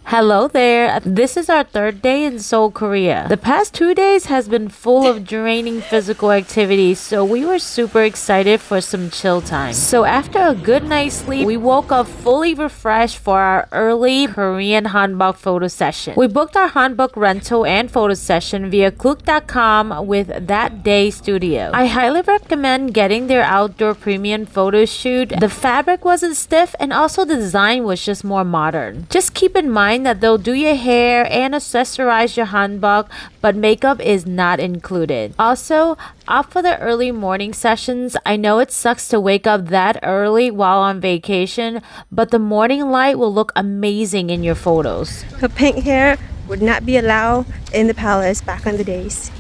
Hello there. This is our third day in Seoul, Korea. The past 2 days has been full of draining physical activities, so we were super excited for some chill time. So after a good night's sleep, we woke up fully refreshed for our early Korean hanbok photo session. We booked our hanbok rental and photo session via klook.com with That Day Studio. I highly recommend getting their outdoor premium photo shoot. The fabric wasn't stiff and also the design was just more modern. Just keep in mind that they'll do your hair and accessorize your hanbok, but makeup is not included. Also, opt for the early morning sessions. I know it sucks to wake up that early while on vacation, but the morning light will look amazing in your photos. Her pink hair would not be allowed in the palace back in the days.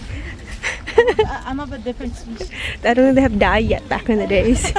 I'm of a different species. They don't even have dye yet back in the days.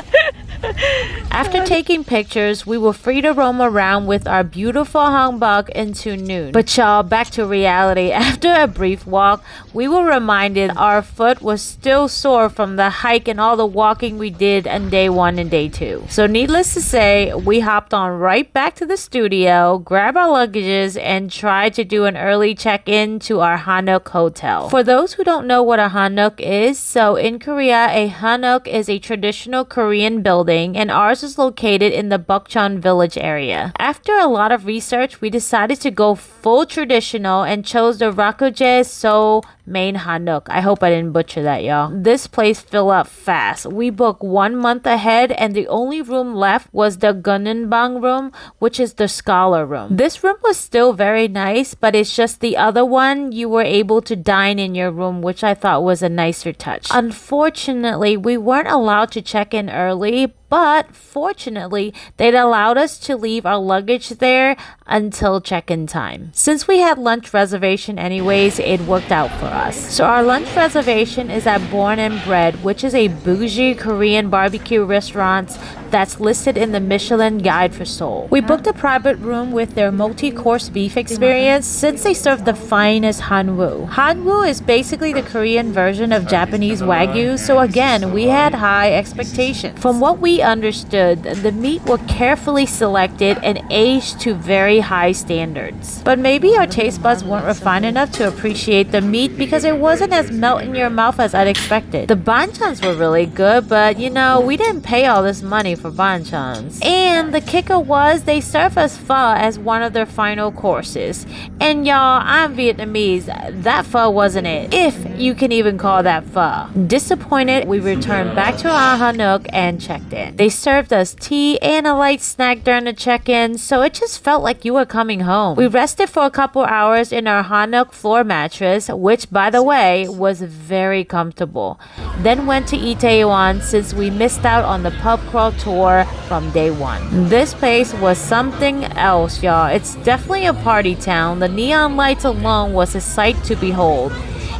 After taking pictures, we were free to roam around with our beautiful hanbok into noon. But y'all, back to reality. After a brief walk, we were reminded our foot was still sore from the hike and all the walking we did on day 1 and day 2. So needless to say, we hopped on right back to the studio, grabbed our luggages, and tried to do an early check-in to our hanok hotel. For those who don't know what a hanok is, so in Korea, a hanok is a traditional Korean building, and ours is located in the Bukchon village area. After a lot of research, we decided to go full traditional and chose the Rakuje Seoul main hanok. I hope I didn't butcher that, y'all. This place filled up fast. We booked 1 month ahead, and the only room left was the Gununbang room, which is the scholar room. This room was still very nice, but it's just the other one you were able to dine in your room, which I thought was a nicer touch. Unfortunately, we weren't allowed to check in early, but fortunately, they'd allowed us to leave our luggage there until check-in time. Since we had lunch reservation anyways, it worked out for us. So our lunch reservation is at Born and Bred, which is a bougie Korean barbecue restaurant that's listed in the Michelin Guide for Seoul. We booked a private room with their multi-course beef experience since they serve the finest hanwoo. Hanwoo is basically the Korean version of Japanese wagyu, so again, we had high expectations. From what we understood, the meat were carefully selected and aged to very high standards. But maybe our taste buds weren't refined enough to appreciate the meat because it wasn't as melt in your mouth as I'd expected. The banchans were really good, but you know, we didn't pay all this money for banchans. And the kicker was they serve us pho as one of their final courses. And y'all, I'm Vietnamese. That pho wasn't it, if you can even call that pho. Disappointed, we returned back to our hanok and checked in. They served us tea and a light snack during the check-in, so it just felt like you were coming home. We rested for a couple hours in our hanok floor mattress, which by the way was very comfortable. Then went to Itaewon since we missed out on the pub crawl tour from day 1. This place was something else, y'all. It's definitely a party town. The neon lights alone was a sight to behold.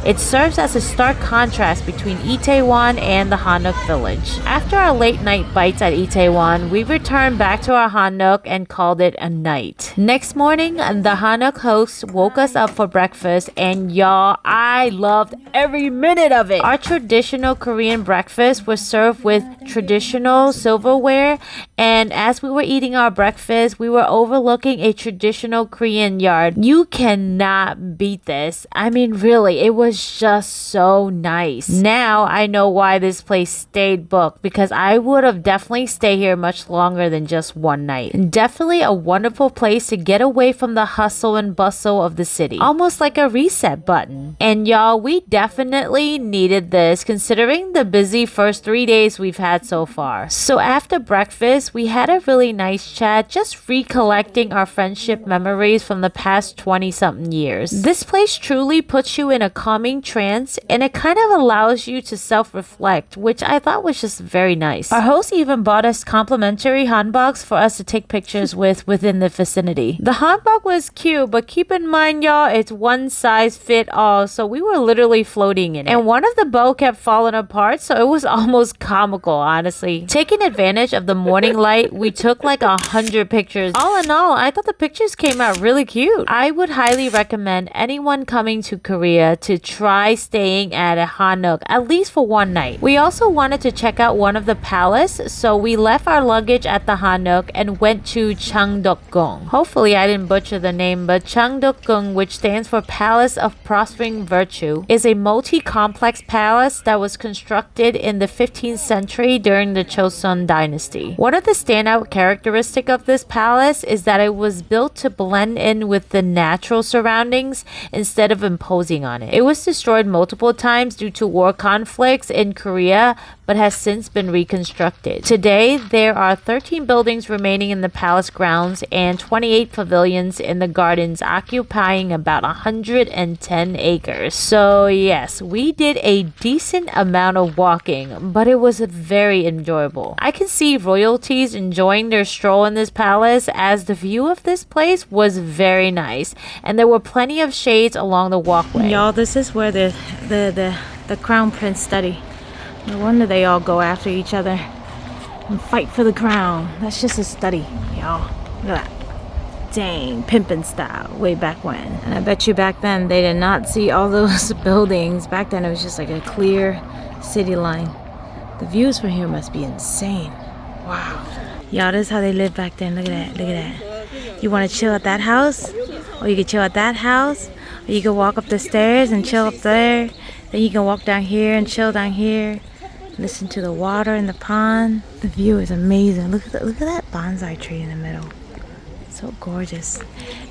It serves as a stark contrast between Itaewon and the hanok village. After our late night bites at Itaewon, we returned back to our hanok and called it a night. Next morning, the hanok host woke us up for breakfast, and y'all, I loved every minute of it. Our traditional Korean breakfast was served with traditional silverware, and as we were eating our breakfast, we were overlooking a traditional Korean yard. You cannot beat this. I mean, really, it was just so nice. Now I know why this place stayed booked, because I would have definitely stayed here much longer than just one night. Definitely a wonderful place to get away from the hustle and bustle of the city. Almost like a reset button. And y'all, we definitely needed this considering the busy first 3 days we've had so far. So after breakfast, we had a really nice chat, just recollecting our friendship memories from the past 20-something years. This place truly puts you in a calming trance, and it kind of allows you to self-reflect, which I thought was just very nice. Our host even bought us complimentary hanboks for us to take pictures with within the vicinity. The hanbok was cute, but keep in mind, y'all, it's one size fit all, so we were literally floating in it. And one of the bow kept falling apart, so it was almost comical, honestly. Taking advantage of the morning light, we took like 100 pictures. All in all, I thought the pictures came out really cute. I would highly recommend anyone coming to Korea to try staying at a hanok at least for one night. We also wanted to check out one of the palace, so we left our luggage at the hanok and went to Changdeokgung. Hopefully I didn't butcher the name, but Changdeokgung, which stands for Palace of Prospering Virtue, is a multi-complex palace that was constructed in the 15th century during the Joseon dynasty. One of the standout characteristics of this palace is that it was built to blend in with the natural surroundings instead of imposing on it. It was destroyed multiple times due to war conflicts in Korea, but has since been reconstructed. Today, there are 13 buildings remaining in the palace grounds and 28 pavilions in the gardens, occupying about 110 acres. So yes, we did a decent amount of walking, but it was very enjoyable. I can see royalties enjoying their stroll in this palace, as the view of this place was very nice, and there were plenty of shades along the walkway. Y'all, this is where the crown prince study. No wonder they all go after each other and fight for the crown. That's just a study, y'all. Look at that. Dang, pimpin' style, way back when. And I bet you back then they did not see all those buildings. Back then it was just like a clear city line. The views from here must be insane. Wow. Y'all, this is how they lived back then. Look at that, look at that. You want to chill at that house? Or you can chill at that house? Or you can walk up the stairs and chill up there. Then you can walk down here and chill down here. Listen to the water in the pond. The view is amazing. Look at that bonsai tree in the middle. So gorgeous.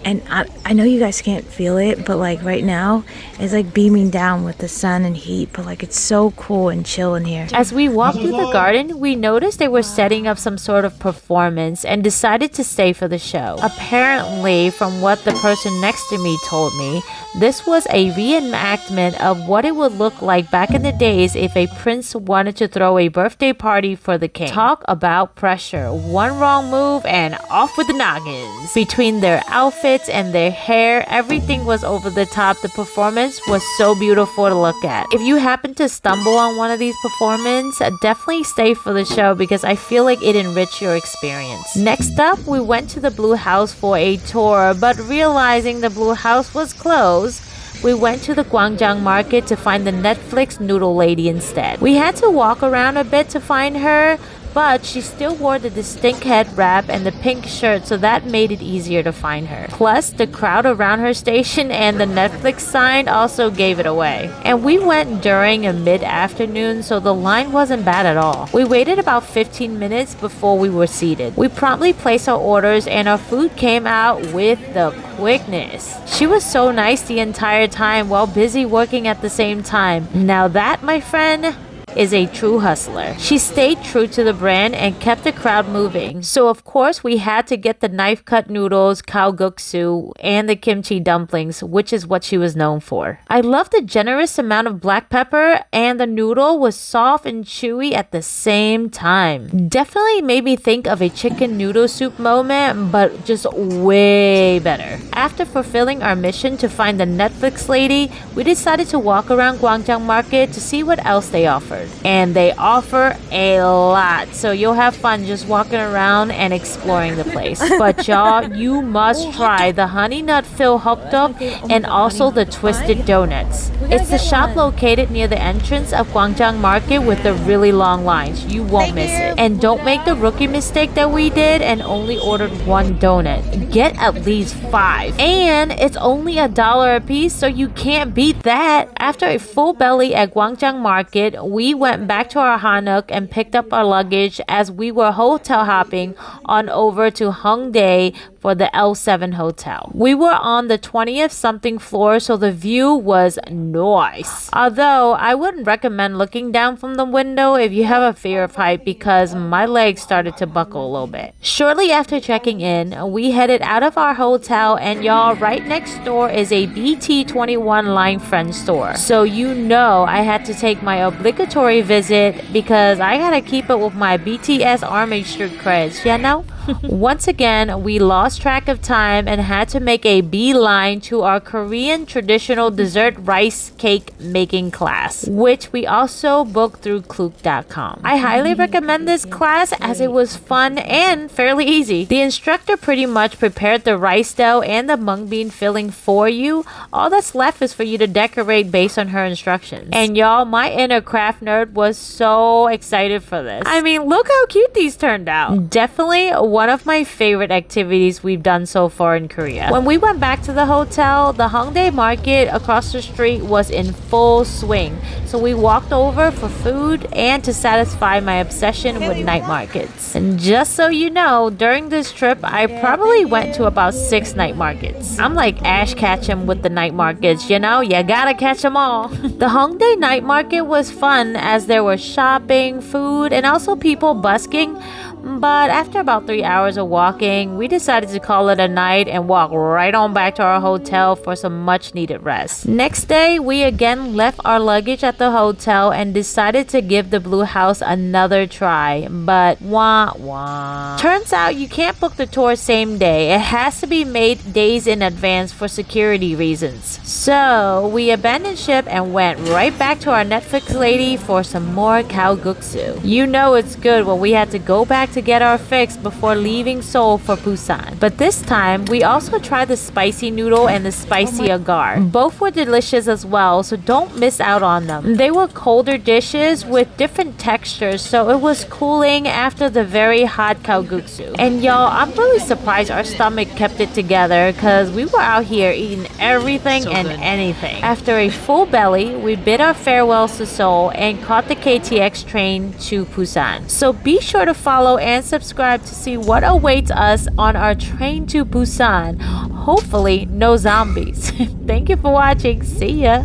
And I know you guys can't feel it, but like right now it's like beaming down with the sun and heat, but like it's so cool and chill in here. As we walked through the garden, we noticed they were setting up some sort of performance and decided to stay for the show. Apparently, from what the person next to me told me, this was a reenactment of what it would look like back in the days if a prince wanted to throw a birthday party for the king. Talk about pressure. One wrong move and off with the noggins. Between their outfits and their hair, everything was over the top. The performance was so beautiful to look at. If you happen to stumble on one of these performances, definitely stay for the show because I feel like it enriched your experience. Next up, we went to the Blue House for a tour, but realizing the Blue House was closed, we went to the Gwangjang market to find the Netflix noodle lady instead. We had to walk around a bit to find her, but she still wore the distinct head wrap and the pink shirt, so that made it easier to find her. Plus, the crowd around her station and the Netflix sign also gave it away. And we went during a mid-afternoon, so the line wasn't bad at all. We waited about 15 minutes before we were seated. We promptly placed our orders and our food came out with the quickness. She was so nice the entire time while busy working at the same time. Now that, my friend, is a true hustler. She stayed true to the brand and kept the crowd moving. So of course we had to get the knife cut noodles, kalguksu, and the kimchi dumplings, which is what she was known for. I love the generous amount of black pepper, and the noodle was soft and chewy at the same time. Definitely made me think of a chicken noodle soup moment, but just way better. After fulfilling our mission to find the Netflix lady, we decided to walk around Gwangjang Market to see what else they offered. And they offer a lot, so you'll have fun just walking around and exploring the place. But y'all, you must try the honey nut filled hanbok and also the twisted donuts. It's the shop located near the entrance of Gwangjang Market with the really long lines. You won't miss it. And don't make the rookie mistake that we did and only ordered one donut. Get at least 5. And it's only $1 a piece, so you can't beat that. After a full belly at Gwangjang Market, we went back to our hanok and picked up our luggage as we were hotel hopping on over to Hongdae for the L7 hotel. We were on the 20th something floor, so the view was nice. Although I wouldn't recommend looking down from the window if you have a fear of height, because my legs started to buckle a little bit. Shortly after checking in, we headed out of our hotel, and y'all, right next door is a BT21 line friend store. So you know I had to take my obligatory visit because I gotta keep up with my BTS Army Street creds, you know? Once again, we lost track of time and had to make a beeline to our Korean traditional dessert rice cake making class, which we also booked through Klook.com. I highly recommend this class as it was fun and fairly easy. The instructor pretty much prepared the rice dough and the mung bean filling for you. All that's left is for you to decorate based on her instructions. And y'all, my inner craft nerd was so excited for this. I mean, look how cute these turned out. Definitely one of my favorite activities we've done so far in Korea. When we went back to the hotel, the Hongdae market across the street was in full swing. So we walked over for food and to satisfy my obsession with night markets. And just so you know, during this trip, I probably went to about 6 night markets. I'm like Ash Ketchum with the night markets, you know? You gotta catch them all. The Hongdae night market was fun as there was shopping, food, and also people busking. But after about 3 hours of walking, we decided to call it a night and walk right on back to our hotel for some much needed rest. Next day, we again left our luggage at the hotel and decided to give the Blue House another try. But wah wah. Turns out you can't book the tour same day. It has to be made days in advance for security reasons. So we abandoned ship and went right back to our Netflix lady for some more kalguksu. You know it's good when we had to go back to get our fix before leaving Seoul for Busan. But this time, we also tried the spicy noodle and the spicy agar. Both were delicious as well, so don't miss out on them. They were colder dishes with different textures, so it was cooling after the very hot kalguksu. And y'all, I'm really surprised our stomach kept it together because we were out here eating everything and anything. After a full belly, we bid our farewells to Seoul and caught the KTX train to Busan. So be sure to follow and subscribe to see what awaits us on our train to Busan. Hopefully, no zombies. Thank you for watching. See ya.